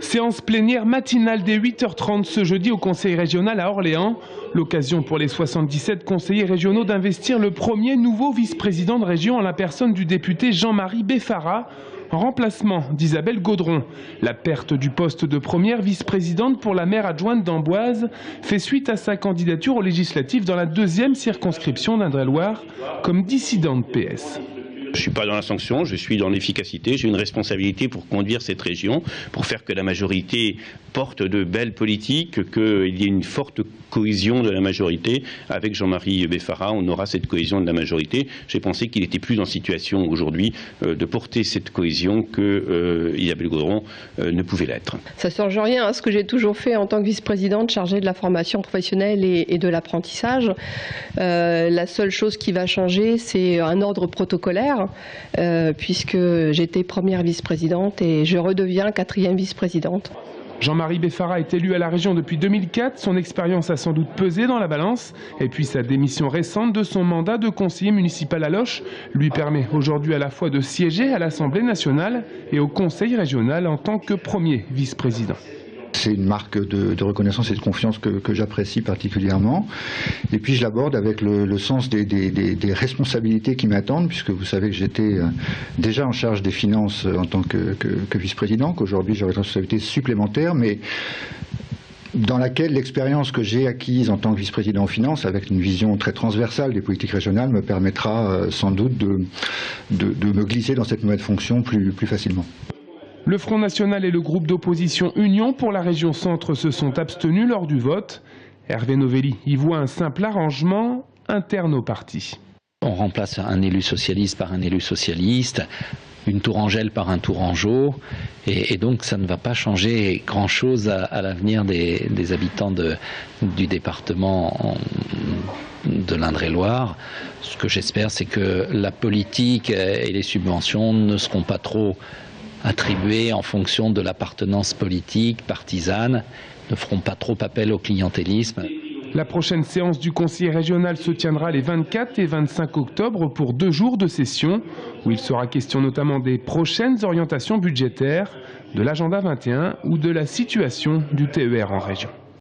Séance plénière matinale dès 8h30 ce jeudi au Conseil régional à Orléans. L'occasion pour les 77 conseillers régionaux d'investir le premier nouveau vice-président de région en la personne du député Jean-Marie Beffara, en remplacement d'Isabelle Gaudron. La perte du poste de première vice-présidente pour la maire adjointe d'Amboise fait suite à sa candidature aux législatives dans la 2e circonscription d'Indre-et-Loire comme dissidente PS. Je ne suis pas dans la sanction, je suis dans l'efficacité. J'ai une responsabilité pour conduire cette région, pour faire que la majorité porte de belles politiques, qu'il y ait une forte cohésion de la majorité. Avec Jean-Marie Beffara, on aura cette cohésion de la majorité. J'ai pensé qu'il était plus en situation aujourd'hui de porter cette cohésion que Isabelle Gaudron ne pouvait l'être. Ça ne change rien à ce que j'ai toujours fait en tant que vice-présidente chargée de la formation professionnelle et de l'apprentissage. La seule chose qui va changer, c'est un ordre protocolaire. Puisque j'étais première vice-présidente et je redeviens 4e vice-présidente. Jean-Marie Beffara est élu à la région depuis 2004. Son expérience a sans doute pesé dans la balance. Et puis sa démission récente de son mandat de conseiller municipal à Loches lui permet aujourd'hui à la fois de siéger à l'Assemblée nationale et au Conseil régional en tant que premier vice-président. C'est une marque de reconnaissance et de confiance que j'apprécie particulièrement. Et puis je l'aborde avec le sens des responsabilités qui m'attendent, puisque vous savez que j'étais déjà en charge des finances en tant que vice-président, qu'aujourd'hui j'aurai une responsabilité supplémentaire, mais dans laquelle l'expérience que j'ai acquise en tant que vice-président aux finances, avec une vision très transversale des politiques régionales, me permettra sans doute de me glisser dans cette nouvelle fonction plus facilement. Le Front National et le groupe d'opposition Union pour la région Centre se sont abstenus lors du vote. Hervé Novelli y voit un simple arrangement interne au parti. On remplace un élu socialiste par un élu socialiste, une Tourangelle par un Tourangeau, et donc ça ne va pas changer grand-chose à l'avenir des habitants du département de l'Indre-et-Loire. Ce que j'espère, c'est que la politique et les subventions ne seront pas trop attribués en fonction de l'appartenance politique, partisane, ne feront pas trop appel au clientélisme. La prochaine séance du Conseil régional se tiendra les 24 et 25 octobre pour 2 jours de session, où il sera question notamment des prochaines orientations budgétaires, de l'agenda 21 ou de la situation du TER en région.